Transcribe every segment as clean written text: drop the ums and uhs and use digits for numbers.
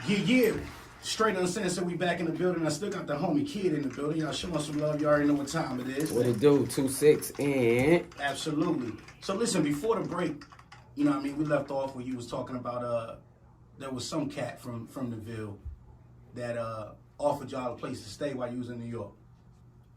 Yeah. Straight Uncensored, we back in the building. I still got the homie Kid in the building. Y'all show us some love. You already know what time it is. What it do? 2-6 and... Absolutely. So listen, before the break, you know what I mean, we left off where you was talking about there was some cat from the Ville that offered y'all a place to stay while you was in New York.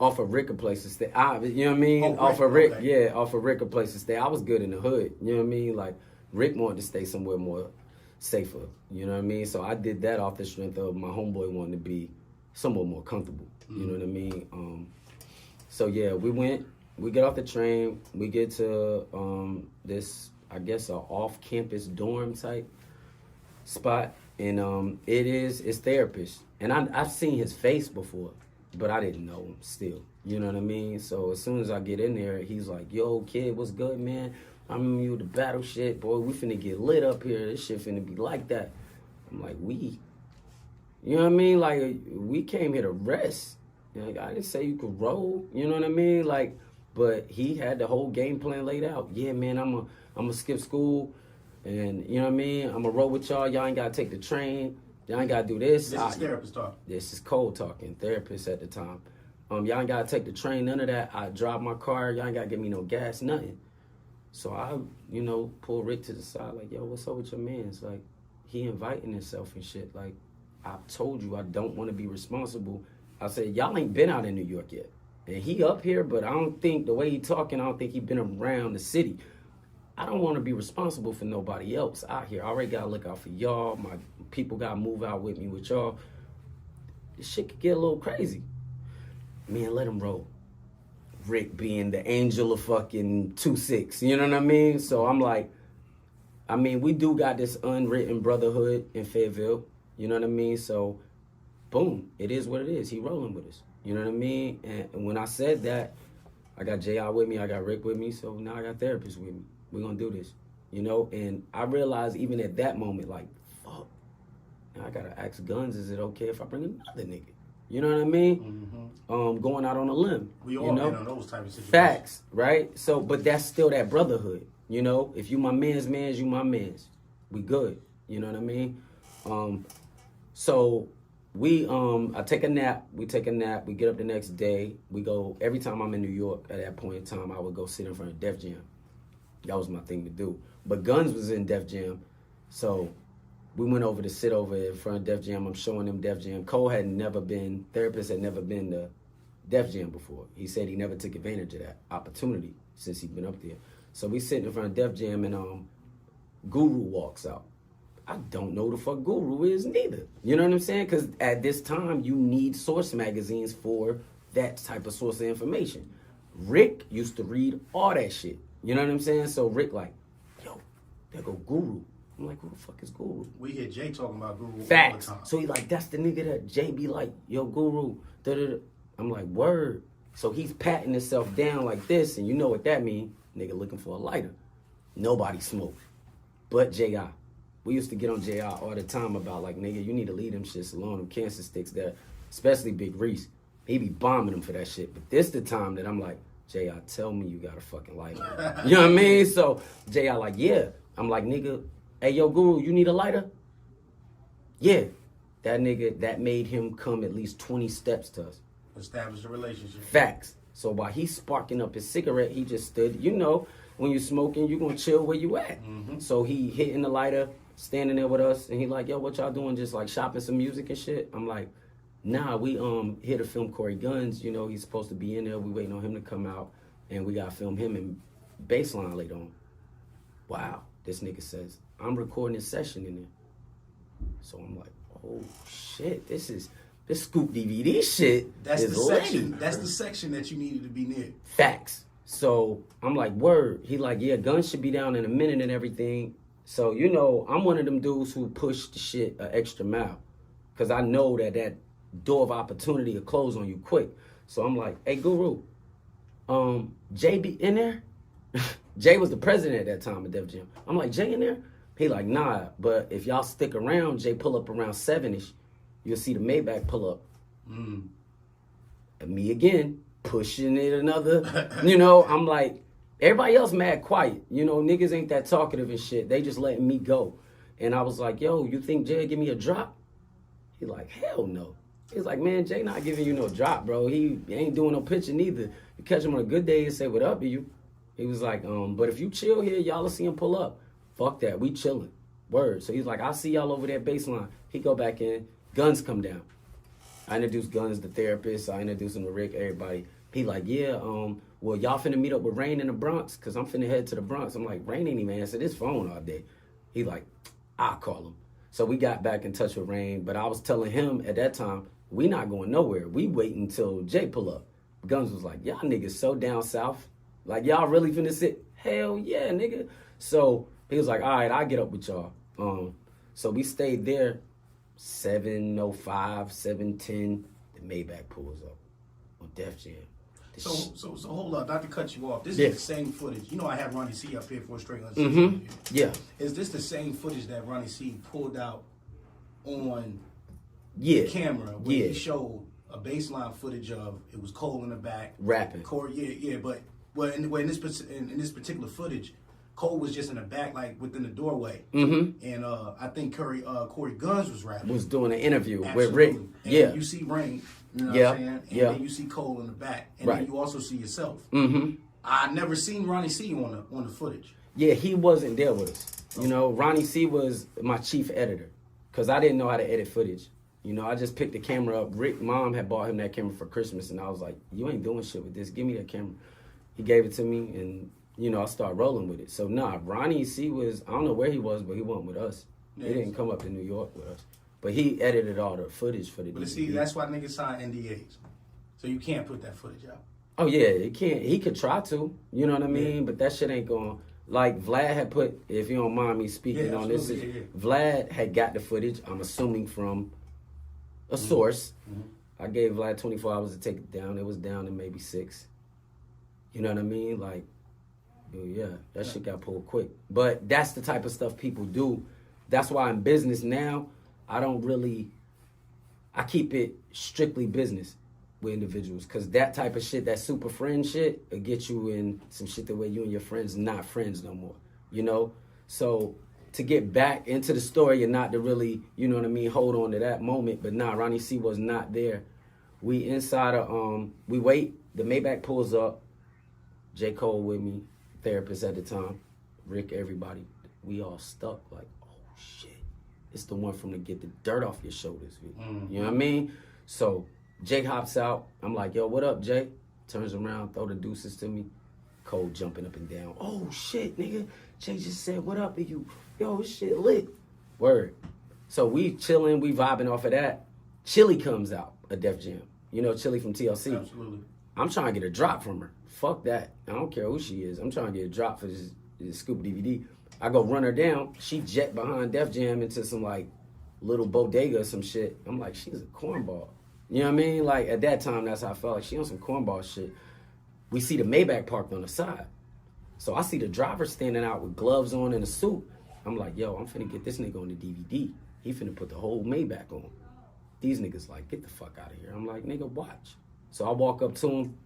Offer Rick a place to stay. You know what I mean? Oh, offer Rick, okay. yeah, offer Rick a place to stay. I was good in the hood. You know what I mean? Like, Rick wanted to stay somewhere more safer. You know what I mean? So I did that off the strength of my homeboy wanting to be somewhat more comfortable. You know what I mean? So yeah, we get off the train, we get to this, I guess, a off-campus dorm type spot, and it's therapist. And I've seen his face before, but I didn't know him still. You know what I mean? So as soon as I get in there, he's like, yo, kid, what's good, man? I remember you with the battle shit. Boy, we finna get lit up here. This shit finna be like that. I'm like, we? You know what I mean? Like, we came here to rest. You know, like, I didn't say you could roll. You know what I mean? Like, but he had the whole game plan laid out. Yeah, man, I'm gonna skip school. And, you know what I mean? I'm gonna roll with y'all. Y'all ain't gotta take the train. Y'all ain't gotta do this. This is therapist talk. This is cold talking. Therapist at the time. Y'all ain't gotta take the train. None of that. I drive my car. Y'all ain't gotta give me no gas. Nothing. So I, pull Rick to the side, like, yo, what's up with your mans? Like, he inviting himself and shit. Like, I told you I don't want to be responsible. I said, y'all ain't been out in New York yet. And he up here, but I don't think, the way he talking, I don't think he been around the city. I don't want to be responsible for nobody else out here. I already got to look out for y'all. My people got to move out with me with y'all. This shit could get a little crazy. Man, let him roll. Rick being the angel of fucking 2-6, you know what I mean? So I'm like, we do got this unwritten brotherhood in Fayetteville, you know what I mean? So, boom, it is what it is. He rolling with us, you know what I mean? And when I said that, I got JR with me, I got Rick with me, so now I got therapists with me. We're gonna do this, And I realized even at that moment, like, fuck, now I gotta ask Guns, is it okay if I bring another nigga? You know what I mean? Mm-hmm. Going out on a limb. We all been on those type of situations. Facts, right? So, but that's still that brotherhood, If you my man's, you my man's. We good, you know what I mean? So I take a nap, we take a nap, we get up the next day, we go, every time I'm in New York, at that point in time, I would go sit in front of Def Jam. That was my thing to do. But Guns was in Def Jam, so we went over to sit over in front of Def Jam. I'm showing them Def Jam. Cole therapist had never been to Def Jam before. He said he never took advantage of that opportunity since he'd been up there. So we sitting in front of Def Jam and Guru walks out. I don't know who the fuck Guru is neither. You know what I'm saying? Because at this time, you need source magazines for that type of source of information. Rick used to read all that shit. You know what I'm saying? So Rick like, yo, there go Guru. I'm like, who the fuck is Guru? We hear Jay talking about Guru Facts. all the time. So he like, that's the nigga that Jay be like, yo, Guru. Da-da-da. I'm like, word. So he's patting himself down like this, and you know what that mean? Nigga looking for a lighter. Nobody smoke, but J.I. We used to get on J.I. all the time about like, nigga, you need to leave them shits alone, them cancer sticks there, especially Big Rize. He be bombing them for that shit. But this the time that I'm like, J.I., tell me you got a fucking lighter. You know what I mean? So J.I. like, yeah. I'm like, nigga, hey, yo, Guru, you need a lighter? Yeah. That nigga, that made him come at least 20 steps to us. Establish a relationship. Facts. So while he's sparking up his cigarette, he just stood. When you're smoking, you're going to chill where you at. Mm-hmm. So he hitting the lighter, standing there with us, and he like, yo, what y'all doing? Just like shopping some music and shit? I'm like, nah, we here to film Corey Guns. He's supposed to be in there. We waiting on him to come out, and we got to film him in Baseline later on. Wow. This nigga says, I'm recording a session in there. So I'm like, oh, shit, this Scoop DVD shit. That's is the section. late. That's the section that you needed to be near. Facts. So I'm like, word. He like, yeah, Guns should be down in a minute and everything. So, I'm one of them dudes who push the shit an extra mile. Because I know that door of opportunity will close on you quick. So I'm like, hey, Guru, Jay be in there? Jay was the president at that time of Def Jam. I'm like, Jay in there? He like, nah, but if y'all stick around, Jay pull up around 7-ish, you'll see the Maybach pull up. And me again, pushing it another, I'm like, everybody else mad quiet. Niggas ain't that talkative and shit. They just letting me go. And I was like, yo, you think Jay give me a drop? He like, hell no. He's like, man, Jay not giving you no drop, bro. He ain't doing no pitching neither. You catch him on a good day and say, what up to you? He was like, but if you chill here, y'all will see him pull up. Fuck that, we chilling. Word. So he's like, I'll see y'all over there baseline. He go back in, Guns come down. I introduced Guns, the therapist. I introduced him to Rick, everybody. He like, yeah, well, y'all finna meet up with Rain in the Bronx? Because I'm finna head to the Bronx. I'm like, Rain ain't even answered his phone all day. He like, I'll call him. So we got back in touch with Rain, but I was telling him at that time, we not going nowhere. We waiting until Jay pull up. Guns was like, y'all niggas so down south. Like, y'all really finna sit? Hell yeah, nigga. So he was like, all right, I'll get up with y'all. So we stayed there, 7:05, 7:10, the Maybach pulls up on Def Jam. So hold up, not to cut you off. This Yeah. is the same footage. You know I had Ronnie C up here for a straight Uncensored. Yeah. Is this the same footage that Ronnie C pulled out on Yeah. camera where Yeah. he showed a baseline footage of it was Cole in the back Rapping. Corey, yeah, but in this particular footage, Cole was just in the back, like within the doorway, and I think Corey Guns was rapping. Was doing an interview Absolutely. with Rick. And Yeah. you see Rain, you know Yeah. what I'm saying, and Yeah. then you see Cole in the back, and Right. then you also see yourself. Mm-hmm. I never seen Ronnie C on the footage. Yeah, he wasn't there with us. You know, Ronnie C was my chief editor because I didn't know how to edit footage. You know, I just picked the camera up. Rick, mom had bought him that camera for Christmas, and I was like, you ain't doing shit with this. Give me that camera. He gave it to me, and, you know, I started rolling with it. So, Ronnie C was, I don't know where he was, but he wasn't with us. He didn't come up to New York with us. But he edited all the footage for the But DVD. see, that's why niggas sign NDAs. So you can't put that footage out. Oh, yeah, he can't. He could try to, you know what I mean? Yeah. But that shit ain't going. Like, Vlad had put, if you don't mind me speaking Yeah, on this, absolutely, yeah. Vlad had got the footage, I'm assuming from a source. I gave Vlad 24 hours to take it down. It was down in maybe 6. You know what I mean? Like, yeah, that shit got pulled quick. But that's the type of stuff people do. That's why in business now, I keep it strictly business with individuals. Because that type of shit, that super friend shit, will get you in some shit the way you and your friends not friends no more. You know? So to get back into the story and not to really, you know what I mean, hold on to that moment. But Ronnie C was not there. We inside we wait, the Maybach pulls up, J. Cole with me, therapist at the time, Rick, everybody. We all stuck like, oh shit. It's the one from the get the dirt off your shoulders. You know what I mean? So Jake hops out. I'm like, yo, what up, Jay? Turns around, throw the deuces to me. Cole jumping up and down. Oh shit, nigga. Jay just said, what up to you? Yo, shit lit. Word. So we chilling, we vibing off of that. Chili comes out at Def Jam. You know Chili from TLC. Absolutely. I'm trying to get a drop from her. Fuck that. I don't care who she is. I'm trying to get a drop for this Scoop DVD. I go run her down. She jet behind Def Jam into some like little bodega or some shit. I'm like, she's a cornball. You know what I mean? Like at that time, that's how I felt. Like she on some cornball shit. We see the Maybach parked on the side. So I see the driver standing out with gloves on and a suit. I'm like, yo, I'm finna get this nigga on the DVD. He finna put the whole Maybach on. These niggas like, get the fuck out of here. I'm like, nigga, watch. So I walk up to him.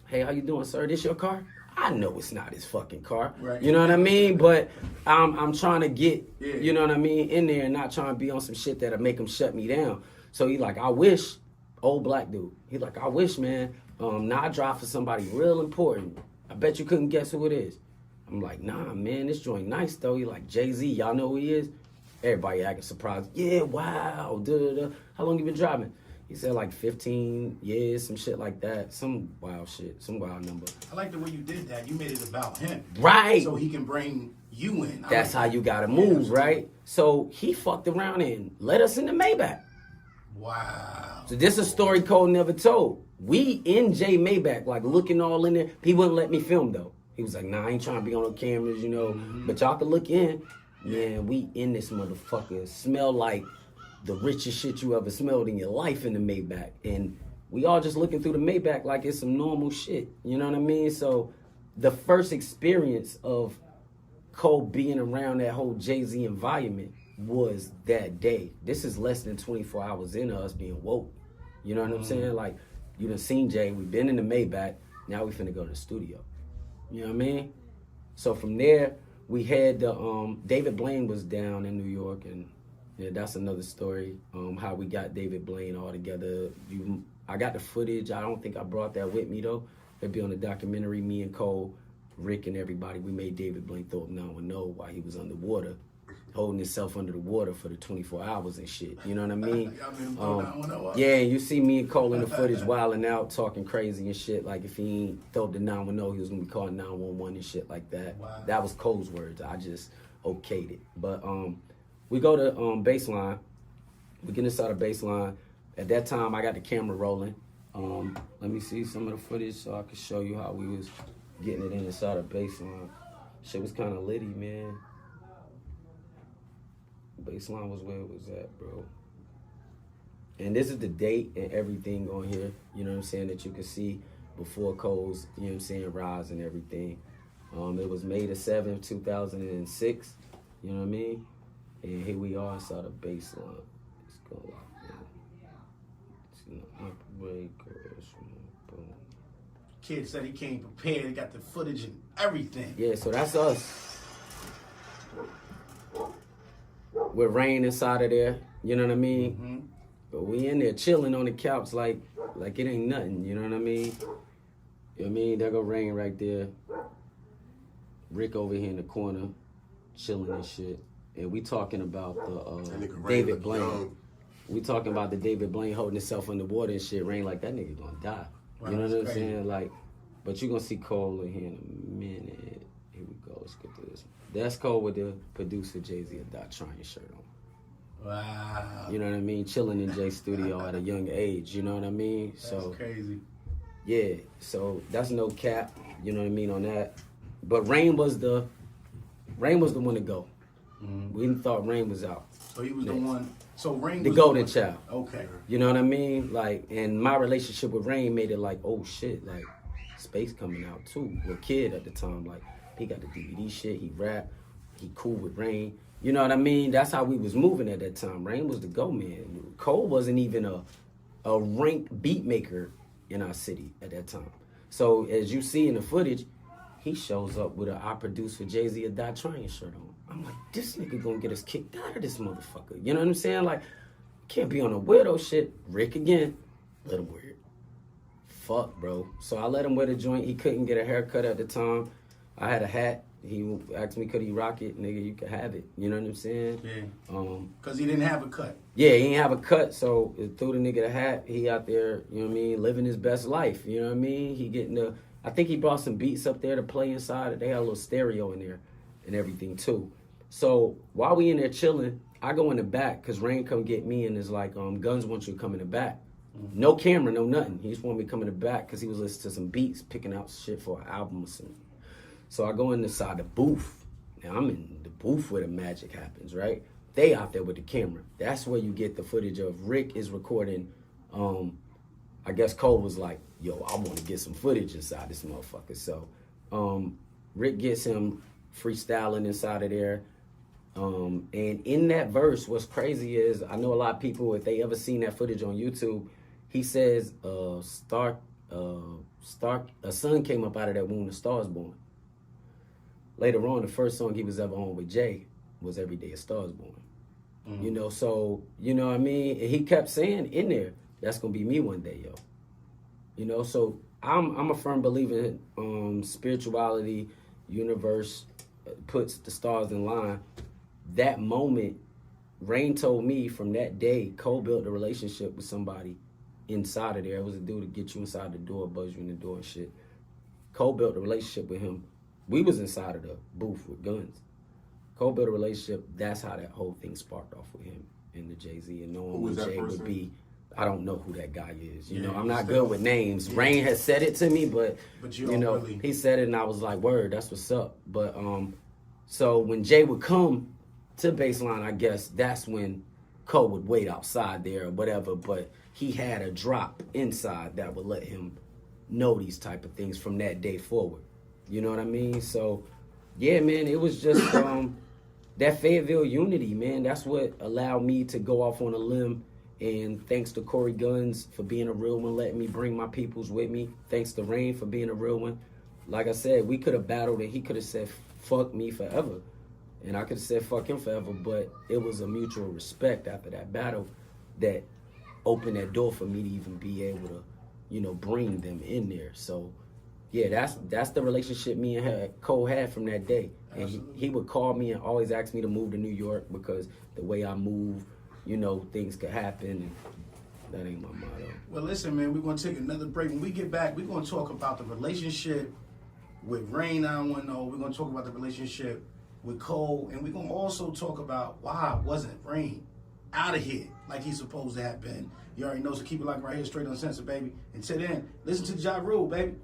Hey, how you doing, sir? This your car? I know it's not his fucking car. Right. You know what I mean? But I'm trying to get, Yeah. you know what I mean, in there and not trying to be on some shit that'll make him shut me down. So he like, I wish, old black dude. He like, I wish, man, I drive for somebody real important. I bet you couldn't guess who it is. I'm like, nah, man, this joint nice though. He like, Jay-Z, y'all know who he is? Everybody acting surprised. Yeah, wow, da-da-da. How long you been driving? He said like 15 years, some shit like that. Some wild shit, some wild number. I like the way you did that. You made it about him. Right. So he can bring you in. That's how you gotta move, right? So he fucked around and let us in the Maybach. Wow. So this is a story Cole never told. We in J Maybach, like looking all in there. He wouldn't let me film though. He was like, nah, I ain't trying to be on the cameras, you know. But y'all can look in. Man, we in this motherfucker. Smell like the richest shit you ever smelled in your life in the Maybach. And we all just looking through the Maybach like it's some normal shit. You know what I mean? So the first experience of Cole being around that whole Jay-Z environment was that day. This is less than 24 hours into us being woke. You know what I'm saying? Like, you done seen Jay, we've been in the Maybach, now we finna go to the studio. You know what I mean? So from there, we had the, David Blaine was down in New York, and Yeah, that's another story. How we got David Blaine all together. I got the footage. I don't think I brought that with me though. It'd be on the documentary. Me and Cole, Rick, and everybody. We made David Blaine throw up 910 while he was underwater, holding himself under the water for the 24 hours and shit. You know what I mean? Y'all made him throw 910 up. Yeah, you see me and Cole in the footage wilding out, talking crazy and shit. Like if he ain't throw up the 910, he was gonna be calling 911 and shit like that. Wow. That was Cole's words. I just okayed it. But we go to baseline. We get inside the baseline. At that time, I got the camera rolling. Let me see some of the footage so I can show you how we was getting it inside the baseline. Shit was kind of litty, man. Baseline was where it was at, bro. And this is the date and everything on here, you know what I'm saying, that you can see before Cole's, you know what I'm saying, rise and everything. It was May the 7th, 2006, you know what I mean? And here we are inside the baseline. Let's go like that. Boom. Kid said he came prepared. He got the footage and everything. Yeah, so that's us. With Rain inside of there, you know what I mean? Mm-hmm. But we in there chilling on the couch like it ain't nothing, you know what I mean? You know what I mean? There go Rain right there. Rick over here in the corner, chilling and shit. And we talking about the David Blaine. We talking about the David Blaine holding himself underwater and shit. Rain like that nigga gonna die. Wow, you know what I'm crazy. saying? Like, but you gonna see Cole in here in a minute. Here we go. Let's get to this. That's Cole with the producer Jay-Z a Dot Trying shirt on. Wow. You know what I mean? Chilling in Jay's studio at a young age. You know what I mean? That's crazy. Yeah. So that's no cap. You know what I mean on that. But Rain was the one to go. Mm-hmm. We thought Rain was out. So he was the one. So Rain The was golden one. child. Okay. You know what I mean? Like, and my relationship with Rain made it like, oh shit, like Space coming out too. We're a kid at the time, like he got the DVD shit, he rap, he cool with Rain. You know what I mean? That's how we was moving at that time. Rain was the go man. Cole wasn't even a ranked beat maker in our city at that time. So as you see in the footage, he shows up with I producer Jay-Z a Dot Trying shirt on. I'm like, this nigga gonna get us kicked out of this motherfucker. You know what I'm saying? Like, can't be on a weirdo shit. Rick again, let him wear it. Fuck, bro. So I let him wear the joint. He couldn't get a haircut at the time. I had a hat. He asked me, could he rock it? Nigga, you could have it. You know what I'm saying? Yeah. Because he didn't have a cut. Yeah, he didn't have a cut, so it threw the nigga the hat. He out there, you know what I mean, living his best life. You know what I mean? He getting the... I think he brought some beats up there to play inside. They had a little stereo in there and everything too. So while we in there chilling, I go in the back because Rain come get me and is like, Guns want you to come in the back. Mm-hmm. No camera, no nothing. He just want me to come in the back because he was listening to some beats, picking out shit for an album or something. So I go inside the booth. Now I'm in the booth where the magic happens, right? They out there with the camera. That's where you get the footage of Rick is recording. I guess Cole was like, yo, I want to get some footage inside this motherfucker. So Rick gets him freestyling inside of there. And in that verse, what's crazy is, I know a lot of people, if they ever seen that footage on YouTube, he says, a son came up out of that womb, the Star's Born. Later on, the first song he was ever on with Jay was Every Day a Star's Born. Mm-hmm. You know, so, you know what I mean? And he kept saying in there, that's going to be me one day, yo. You know, so I'm a firm believer in spirituality, universe puts the stars in line. That moment, Rain told me from that day, Cole built a relationship with somebody inside of there. It was a dude to get you inside the door, buzz you in the door and shit. Cole built a relationship with him. We was inside of the booth with guns. Cole built a relationship. That's how that whole thing sparked off with him and the Jay-Z and knowing what Jay would be. I don't know who that guy is. You know, I'm not good with names. Yeah. Rain has said it to me, but you know, really... he said it and I was like, word, that's what's up. But so when Jay would come to baseline, I guess that's when Cole would wait outside there or whatever, but he had a drop inside that would let him know these type of things from that day forward. You know what I mean? So yeah, man, it was just that Fayetteville unity, man. That's what allowed me to go off on a limb. And thanks to Corey Guns for being a real one, letting me bring my peoples with me. Thanks to Rain for being a real one. Like I said, we could have battled and he could have said, fuck me forever. And I could have said fuck him forever, but it was a mutual respect after that battle that opened that door for me to even be able to, you know, bring them in there. So, yeah, that's the relationship me and Cole had from that day. And he would call me and always ask me to move to New York because the way I move, you know, things could happen. And that ain't my motto. Well, listen, man, we're going to take another break. When we get back, we're going to talk about the relationship with Rain 910. We're going to talk about the relationship with Cole. And we're going to also talk about why wasn't Rain out of here like he's supposed to have been. You already know, so keep it locked right here, straight uncensored, baby. Until then, listen to Ja Rule, baby.